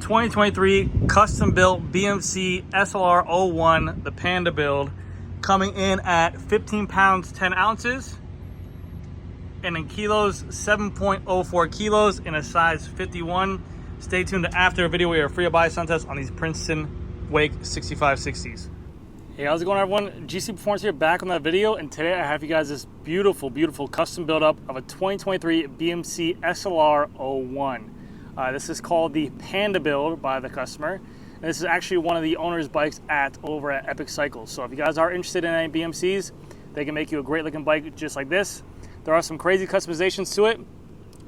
2023 custom built BMC SLR01, the Panda build, coming in at 15 pounds 10 ounces, and in kilos 7.04 kilos in a size 51. Stay tuned to after a video. We are free of buy sun test on these Princeton Wake 6560s. Hey, how's it going, everyone? GC Performance here, back on that video, and today I have you guys this beautiful custom build up of a 2023 BMC SLR01. This is called the Panda build by the customer, and this is actually one of the owner's bikes over at Epic Cycles. So if you guys are interested in any BMCs, they can make you a great looking bike just like this. There are some crazy customizations to it,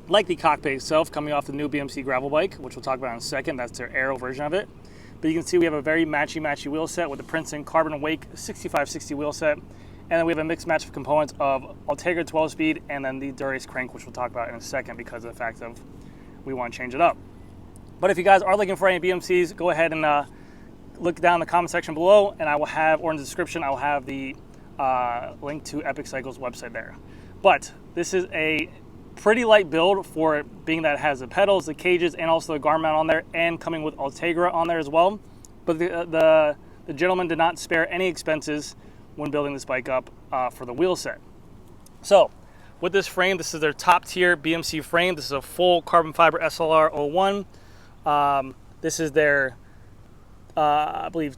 like the cockpit itself coming off the new BMC gravel bike, which we'll talk about in a second. That's their aero version of it. But you can see we have a very matchy wheel set with the Princeton Carbon Wake 6560 wheel set. And then we have a mixed match of components of Ultegra 12-speed and then the Dura-Ace crank, which we'll talk about in a second because of the fact of we want to change it up. But if you guys are looking for any BMCs, go ahead and look down in the comment section below, and I will have, or in the description, I will have the link to Epic Cycles website there. But this is a pretty light build for it being that it has the pedals, the cages, and also the guard mount on there, and coming with Ultegra on there as well. But the gentleman did not spare any expenses when building this bike up for the wheel set. So with this frame, this is their top tier BMC frame. This is a full carbon fiber SLR01. This is their, I believe,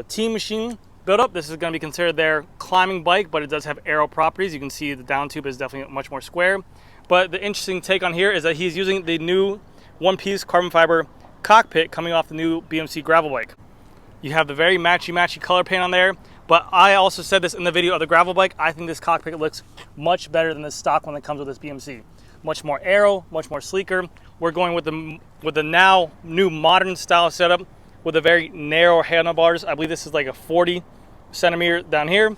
Team Machine build up. This is going to be considered their climbing bike, but it does have aero properties. You can see the down tube is definitely much more square. But the interesting take on here is that he's using the new one-piece carbon fiber cockpit coming off the new BMC gravel bike. You have the very matchy color paint on there, but I also said this in the video of the gravel bike, I think this cockpit looks much better than the stock one that comes with this BMC. Much more aero, much more sleeker. We're going with the now new modern style setup with a very narrow handlebars. I believe this is like a 40 centimeter down here,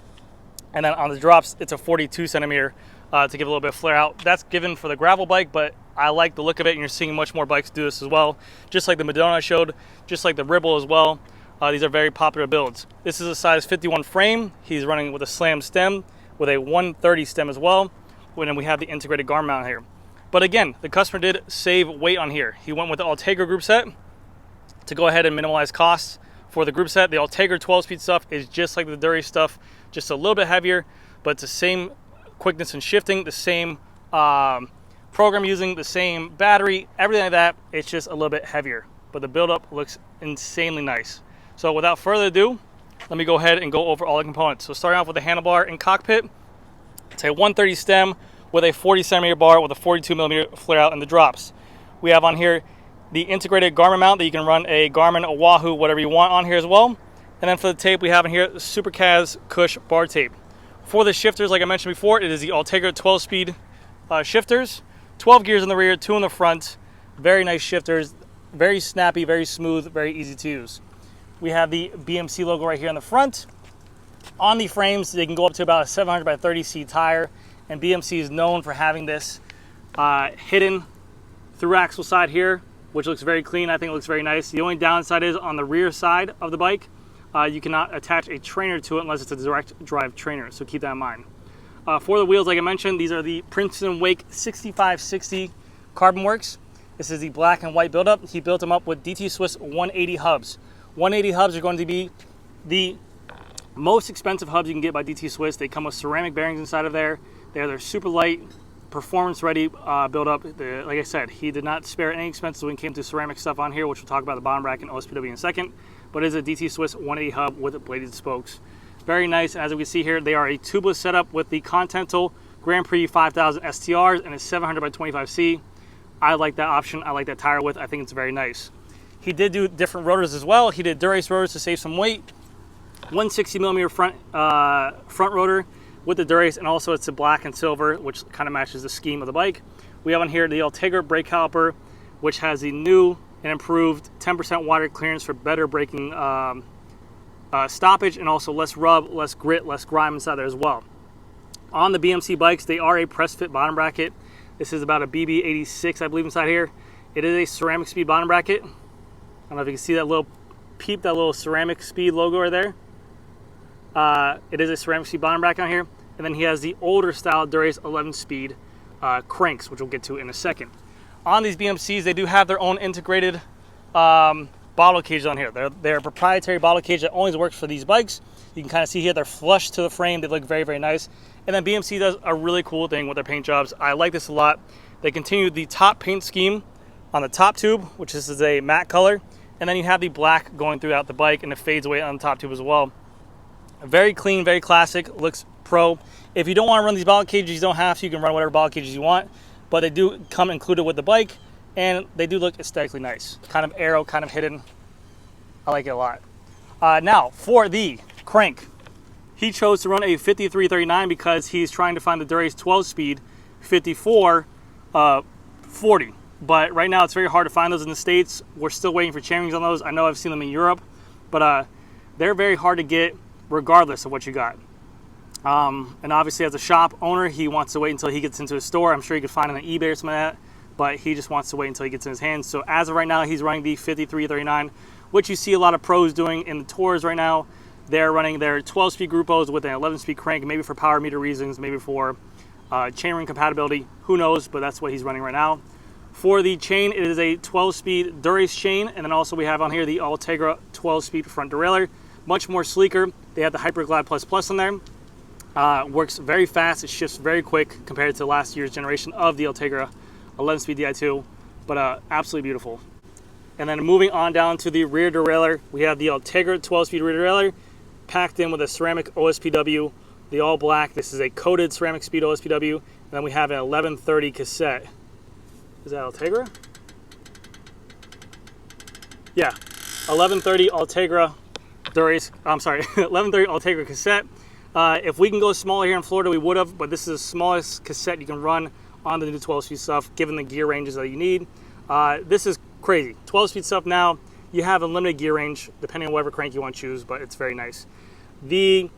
and then on the drops it's a 42 centimeter to give a little bit of flare out. That's given for the gravel bike, but I like the look of it, and you're seeing much more bikes do this as well, just like the Madonna showed, just like the Ribble as well. These are very popular builds. This is a size 51 frame. He's running with a slam stem with a 130 stem as well, and then we have the integrated guard mount here. But again, the customer did save weight on here. He went with the Ultegra group set to go ahead and minimize costs for the group set. The Ultegra 12-speed stuff is just like the Dura-Ace stuff, just a little bit heavier, but it's the same quickness and shifting, the same program using, the same battery, everything like that. It's just a little bit heavier, but the build-up looks insanely nice. So without further ado, let me go ahead and go over all the components. So starting off with the handlebar and cockpit, it's a 130 stem with a 40 centimeter bar with a 42 millimeter flare out in the drops. We have on here the integrated Garmin mount that you can run a Garmin, a Wahoo, whatever you want on here as well. And then for the tape, we have in here the Supercaz Cush bar tape. For the shifters, like I mentioned before, it is the Ultegra 12-speed shifters, 12 gears in the rear, 2 in the front. Very nice shifters, very snappy, very smooth, very easy to use. We have the BMC logo right here on the front. On the frames, they can go up to about a 700 by 30C tire, and BMC is known for having this hidden through axle side here, which looks very clean. I think it looks very nice. The only downside is on the rear side of the bike, you cannot attach a trainer to it unless it's a direct drive trainer, so keep that in mind. For the wheels, like I mentioned, these are the Princeton Wake 6560 Carbon Works. This is the black and white buildup. He built them up with DT Swiss 180 hubs. 180 hubs are going to be the most expensive hubs you can get by DT Swiss. They come with ceramic bearings inside of there. They're super light, performance ready build-up. Like I said, he did not spare any expenses when it came to ceramic stuff on here, which we'll talk about the bottom bracket and OSPW in a second. But it is a DT Swiss 180 hub with bladed spokes. Very nice. And as we can see here, they are a tubeless setup with the Continental Grand Prix 5000 STRs and a 700 by 25C. I like that option. I like that tire width. I think it's very nice. He did do different rotors as well. He did Dura-Ace rotors to save some weight. 160 millimeter front rotor with the Dura-Ace, and also it's a black and silver, which kind of matches the scheme of the bike. We have on here the Ultegra brake caliper, which has the new and improved 10% water clearance for better braking stoppage, and also less rub, less grit, less grime inside there as well. On the BMC bikes, they are a press fit bottom bracket. This is about a BB86, I believe, inside here. It is a ceramic speed bottom bracket. I don't know if you can see that little peep, that little ceramic speed logo right there. It is a ceramic speed bottom bracket on here. And then he has the older style Dura-Ace 11-speed cranks, which we'll get to in a second. On these BMCs, they do have their own integrated bottle cages on here. They're a proprietary bottle cage that only works for these bikes. You can kind of see here they're flush to the frame. They look very, very nice. And then BMC does a really cool thing with their paint jobs. I like this a lot. They continue the top paint scheme on the top tube, which this is a matte color. And then you have the black going throughout the bike, and it fades away on the top tube as well. Very clean, very classic, looks pro. If you don't want to run these bottle cages, you don't have to. You can run whatever bottle cages you want. But they do come included with the bike, and they do look aesthetically nice. Kind of aero, kind of hidden. I like it a lot. Now, for the crank. He chose to run a 5339 because he's trying to find the Dura-Ace 12-speed 5440. But right now, it's very hard to find those in the States. We're still waiting for chainrings on those. I know I've seen them in Europe, but they're very hard to get regardless of what you got. And obviously, as a shop owner, he wants to wait until he gets into his store. I'm sure he could find it on eBay or something like that, but he just wants to wait until he gets in his hands. So as of right now, he's running the 5339, which you see a lot of pros doing in the tours right now. They're running their 12-speed Gruppos with an 11-speed crank, maybe for power meter reasons, maybe for chainring compatibility. Who knows, but that's what he's running right now. For the chain, it is a 12-speed Dura-Ace chain, and then also we have on here the Ultegra 12-speed front derailleur. Much more sleeker. They have the Hyperglide Plus Plus in there. Works very fast. It shifts very quick compared to last year's generation of the Ultegra 11-speed Di2, but absolutely beautiful. And then moving on down to the rear derailleur, we have the Ultegra 12-speed rear derailleur packed in with a ceramic OSPW, the all black. This is a coated ceramic speed OSPW, and then we have an 1130 cassette. Is that Ultegra? Yeah, 1130 Ultegra Dura-Ace, I'm sorry, 1130 Ultegra cassette. If we can go smaller here in Florida, we would have, but this is the smallest cassette you can run on the new 12-speed stuff, given the gear ranges that you need. This is crazy. 12-speed stuff now, you have a limited gear range, depending on whatever crank you want to choose, but it's very nice. The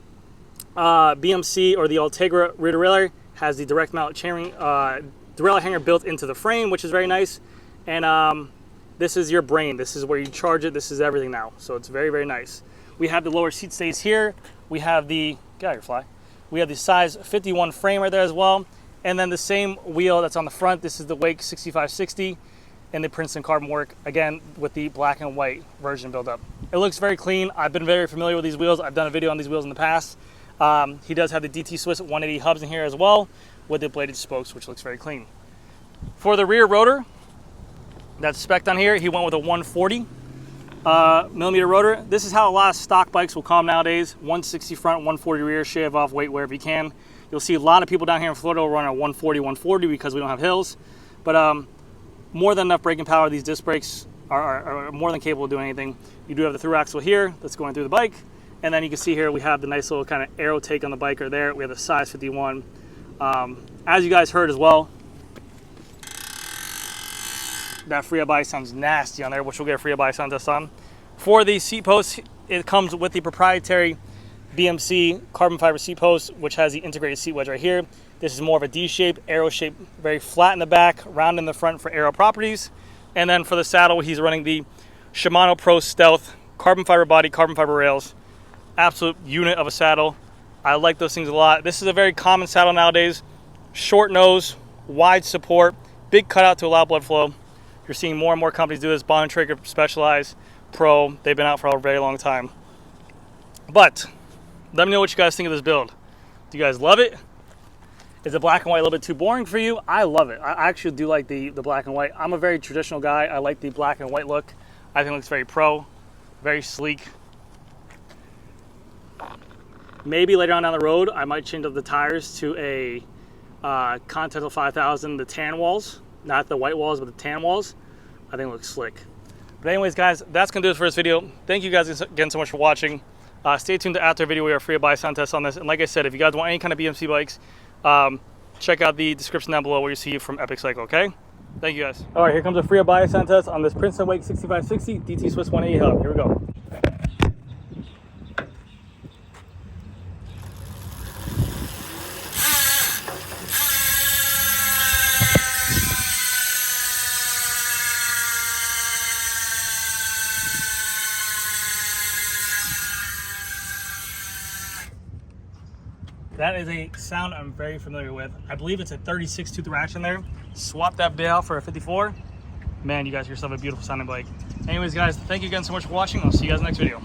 BMC, or the Ultegra rear derailleur, has the direct mount chainring derailleur hanger built into the frame, which is very nice. And this is your brain. This is where you charge it. This is everything now. So it's very, very nice. We have the lower seat stays here. We have the, get out of here, fly. We have the size 51 frame right there as well. And then the same wheel that's on the front. This is the Wake 6560 and the Princeton carbon work, again, with the black and white version built up. It looks very clean. I've been very familiar with these wheels. I've done a video on these wheels in the past. He does have the DT Swiss 180 hubs in here as well, with the bladed spokes, which looks very clean. For the rear rotor, that's spec'd on here, he went with a 140 millimeter rotor. This is how a lot of stock bikes will come nowadays. 160 front, 140 rear, shave off weight wherever you can. You'll see a lot of people down here in Florida will run a 140 because we don't have hills. But more than enough braking power. These disc brakes are more than capable of doing anything. You do have the through axle here that's going through the bike. And then you can see here we have the nice little kind of aero take on the bike right there. We have the size 51. As you guys heard as well, that free body sounds nasty on there, which we'll get a free body sound test on. For the seat post, it comes with the proprietary BMC carbon fiber seat post, which has the integrated seat wedge right here. This is more of a D shape, arrow shape, very flat in the back, round in the front for aero properties. And then for the saddle, he's running the Shimano Pro Stealth carbon fiber body, carbon fiber rails. Absolute unit of a saddle. I like those things a lot. This is a very common saddle nowadays. Short nose, wide support, big cutout to allow blood flow. You're seeing more and more companies do this. Bond & Traeger, Specialized, Pro. They've been out for a very long time. But let me know what you guys think of this build. Do you guys love it? Is the black and white a little bit too boring for you? I love it. I actually do like the black and white. I'm a very traditional guy. I like the black and white look. I think it looks very pro, very sleek. Maybe later on down the road, I might change up the tires to a Continental 5000, the tan walls. Not the white walls, but the tan walls. I think it looks slick. But anyways, guys, that's going to do it for this video. Thank you guys again so much for watching. Stay tuned to after video. We are free to buy sound test on this. And like I said, if you guys want any kind of BMC bikes, check out the description down below where you see it from Epic Cycle, okay? Thank you guys. All right, here comes a free buy sound test on this Princeton Wake 6560 DT Swiss 180 hub. Here we go. That is a sound I'm very familiar with. I believe it's a 36 tooth ratchet in there. Swap that bit out for a 54. man, you guys yourself a beautiful sounding bike. Anyways, guys, thank you again so much for watching. I'll see you guys in the next video.